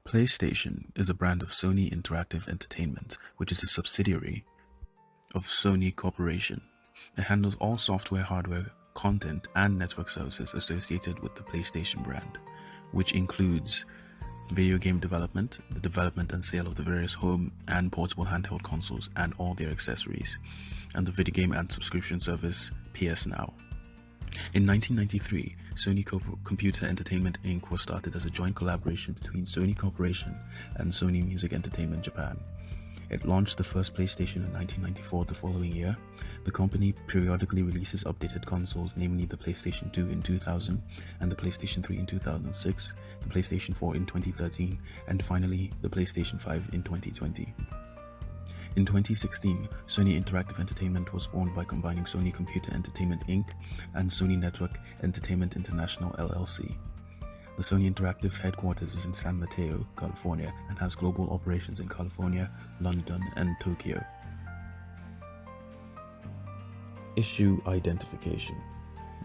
PlayStation is a brand of Sony Interactive Entertainment, which is a subsidiary of Sony Corporation. It handles all software, hardware, content, and network services associated with the PlayStation brand, which includes video game development, the development and sale of the various home and portable handheld consoles and all their accessories, and the video game and subscription service PS Now. In 1993, Sony Computer Entertainment Inc. was started as a joint collaboration between Sony Corporation and Sony Music Entertainment Japan. It launched the first PlayStation in 1994 the following year. The company periodically releases updated consoles, namely the PlayStation 2 in 2000 and the PlayStation 3 in 2006, the PlayStation 4 in 2013, and finally the PlayStation 5 in 2020. In 2016, Sony Interactive Entertainment was formed by combining Sony Computer Entertainment Inc. and Sony Network Entertainment International LLC. The Sony Interactive headquarters is in San Mateo, California, and has global operations in California, London, and Tokyo. Issue identification.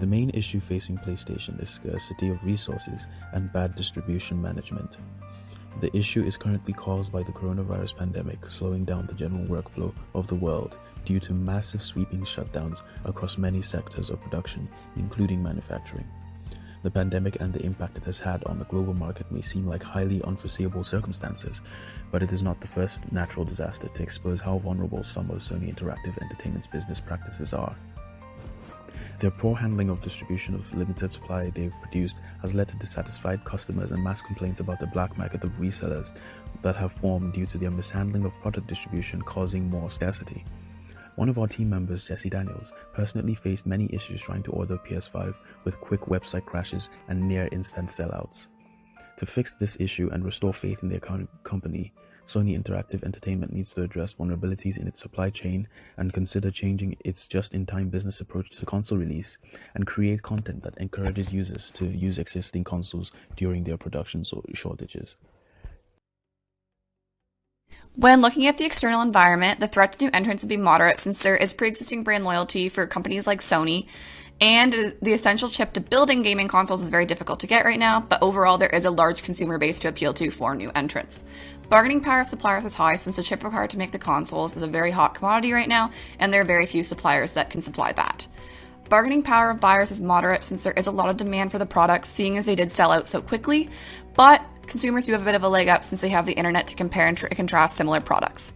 The main issue facing PlayStation is scarcity of resources and bad distribution management. The issue is currently caused by the coronavirus pandemic slowing down the general workflow of the world due to massive sweeping shutdowns across many sectors of production, including manufacturing. The pandemic and the impact it has had on the global market may seem like highly unforeseeable circumstances, but it is not the first natural disaster to expose how vulnerable some of Sony Interactive Entertainment's business practices are. Their poor handling of distribution of limited supply they've produced has led to dissatisfied customers and mass complaints about the black market of resellers that have formed due to their mishandling of product distribution, causing more scarcity. One of our team members, Jesse Daniels, personally faced many issues trying to order PS5 with quick website crashes and near instant sellouts. To fix this issue and restore faith in their company, Sony Interactive Entertainment needs to address vulnerabilities in its supply chain and consider changing its just-in-time business approach to console release and create content that encourages users to use existing consoles during their production shortages. When looking at the external environment, the threat to new entrants would be moderate since there is pre-existing brand loyalty for companies like Sony, and the essential chip to building gaming consoles is very difficult to get right now, but overall there is a large consumer base to appeal to for new entrants. Bargaining power of suppliers is high since the chip required to make the consoles is a very hot commodity right now, and there are very few suppliers that can supply that. Bargaining power of buyers is moderate since there is a lot of demand for the products, seeing as they did sell out so quickly, but consumers do have a bit of a leg up since they have the internet to compare and contrast similar products.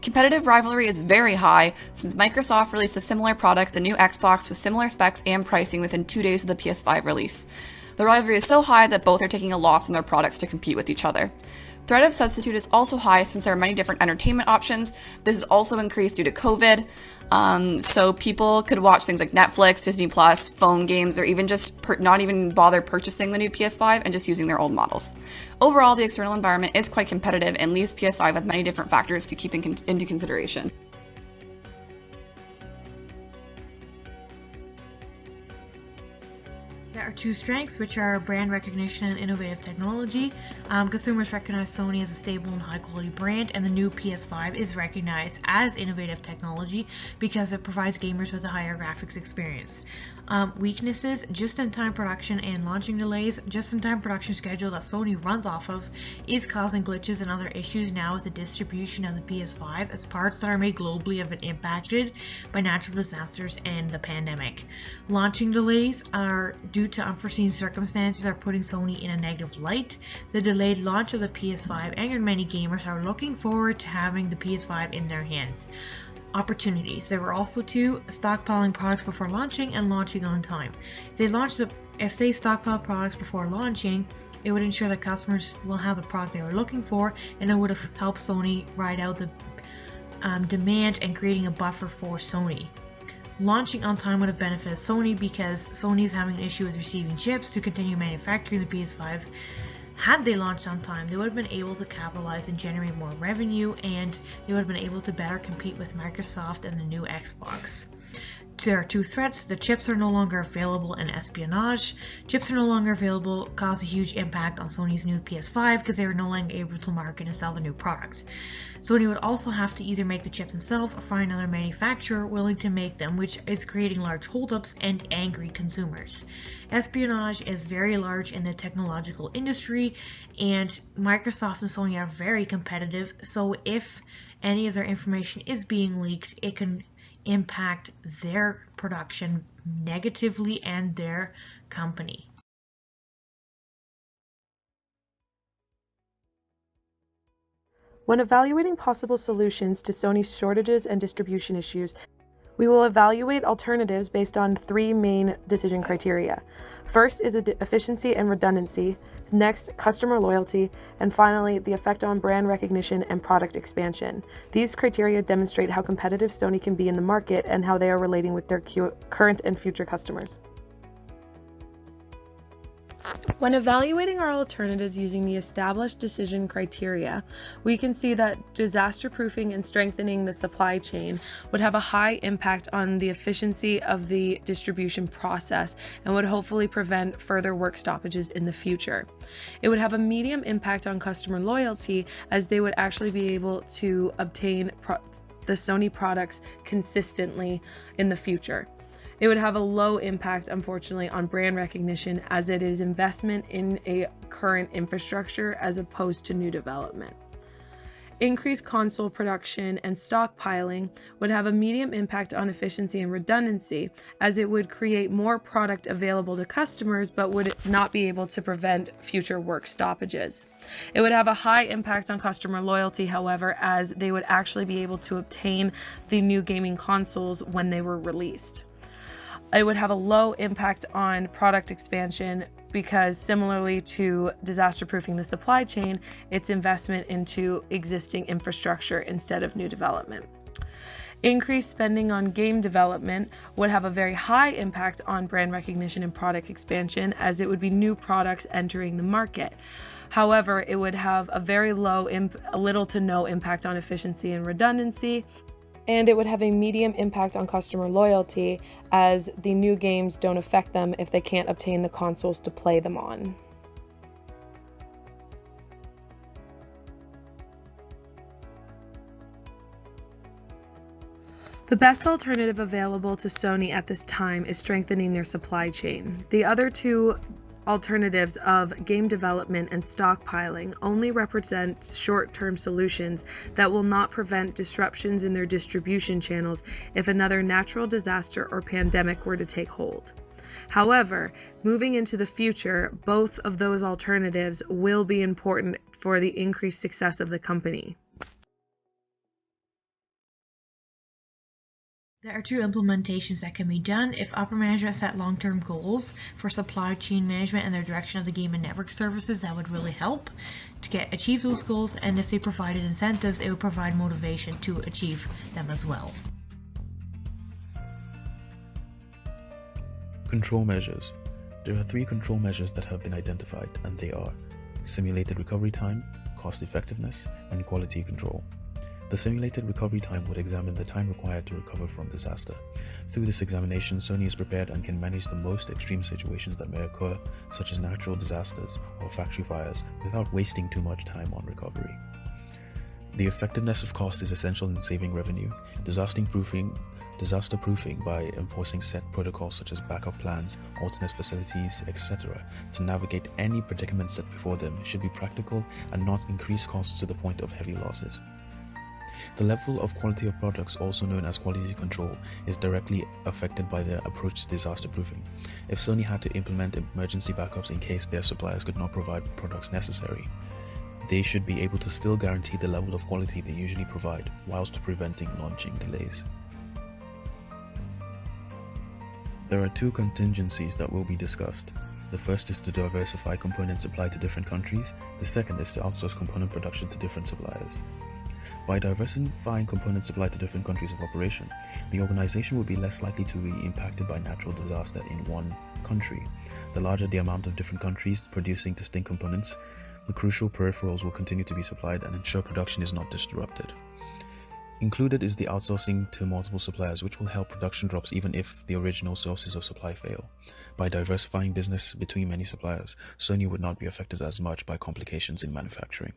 Competitive rivalry is very high since Microsoft released a similar product, the new Xbox, with similar specs and pricing within 2 days of the PS5 release. The rivalry is so high that both are taking a loss on their products to compete with each other. Threat of substitute is also high since there are many different entertainment options. This is also increased due to COVID. So people could watch things like Netflix, Disney Plus, phone games, or even just not even bother purchasing the new PS5 and just using their old models. Overall, the external environment is quite competitive and leaves PS5 with many different factors to keep into consideration. There are two strengths, which are brand recognition and innovative technology. Consumers recognize Sony as a stable and high-quality brand, and the new PS5 is recognized as innovative technology because it provides gamers with a higher graphics experience. Weaknesses: just-in-time production and launching delays. Just-in-time production schedule that Sony runs off of is causing glitches and other issues now with the distribution of the PS5, as parts that are made globally have been impacted by natural disasters and the pandemic. Launching delays are due to unforeseen circumstances are putting Sony in a negative light. The delayed launch of the PS5 angered many gamers who are looking forward to having the PS5 in their hands. Opportunities: there were also two: stockpiling products before launching and launching on time. If they stockpile products before launching, it would ensure that customers will have the product they were looking for, and it would have helped Sony ride out the demand and creating a buffer for Sony. Launching on time would have benefited Sony because Sony is having an issue with receiving chips to continue manufacturing the PS5. Had they launched on time, they would have been able to capitalize and generate more revenue, and they would have been able to better compete with Microsoft and the new Xbox. there are two threats. The chips are no longer available, and espionage. Chips are no longer available caused a huge impact on Sony's new PS5 because they were no longer able to market and sell the new product. Sony would also have to either make the chips themselves or find another manufacturer willing to make them, which is creating large holdups and angry consumers. Espionage is very large in the technological industry, and Microsoft and Sony are very competitive, so if any of their information is being leaked, it can impact their production negatively and their company. When evaluating possible solutions to Sony's shortages and distribution issues, we will evaluate alternatives based on three main decision criteria. First is efficiency and redundancy, next, customer loyalty, and finally, the effect on brand recognition and product expansion. These criteria demonstrate how competitive Sony can be in the market and how they are relating with their current and future customers. When evaluating our alternatives using the established decision criteria, we can see that disaster-proofing and strengthening the supply chain would have a high impact on the efficiency of the distribution process and would hopefully prevent further work stoppages in the future. It would have a medium impact on customer loyalty, as they would actually be able to obtain the Sony products consistently in the future. It would have a low impact, unfortunately, on brand recognition, as it is investment in a current infrastructure as opposed to new development. Increased console production and stockpiling would have a medium impact on efficiency and redundancy, as it would create more product available to customers but would not be able to prevent future work stoppages. It would have a high impact on customer loyalty, however, as they would actually be able to obtain the new gaming consoles when they were released. It would have a low impact on product expansion because, similarly to disaster-proofing the supply chain, it's investment into existing infrastructure instead of new development. Increased spending on game development would have a very high impact on brand recognition and product expansion, as it would be new products entering the market. However, it would have a very little to no impact on efficiency and redundancy, and it would have a medium impact on customer loyalty, as the new games don't affect them if they can't obtain the consoles to play them on. The best alternative available to Sony at this time is strengthening their supply chain. The other two alternatives of game development and stockpiling only represent short-term solutions that will not prevent disruptions in their distribution channels if another natural disaster or pandemic were to take hold. However, moving into the future, both of those alternatives will be important for the increased success of the company. There are two implementations that can be done. If upper management set long-term goals for supply chain management and their direction of the game and network services, that would really help to achieve those goals, and if they provided incentives, it would provide motivation to achieve them as well. Control measures. There are three control measures that have been identified, and they are simulated recovery time, cost effectiveness, and quality control. The simulated recovery time would examine the time required to recover from disaster. Through this examination, Sony is prepared and can manage the most extreme situations that may occur, such as natural disasters or factory fires, without wasting too much time on recovery. The effectiveness of cost is essential in saving revenue. Disaster proofing by enforcing set protocols such as backup plans, alternate facilities, etc. to navigate any predicament set before them should be practical and not increase costs to the point of heavy losses. The level of quality of products, also known as quality control, is directly affected by their approach to disaster proofing. If Sony had to implement emergency backups in case their suppliers could not provide products necessary, they should be able to still guarantee the level of quality they usually provide, whilst preventing launching delays. There are two contingencies that will be discussed. The first is to diversify component supply to different countries. The second is to outsource component production to different suppliers. By diversifying component supply to different countries of operation, the organization will be less likely to be impacted by natural disaster in one country. The larger the amount of different countries producing distinct components, the crucial peripherals will continue to be supplied and ensure production is not disrupted. Included is the outsourcing to multiple suppliers, which will help production drops even if the original sources of supply fail. By diversifying business between many suppliers, Sony would not be affected as much by complications in manufacturing.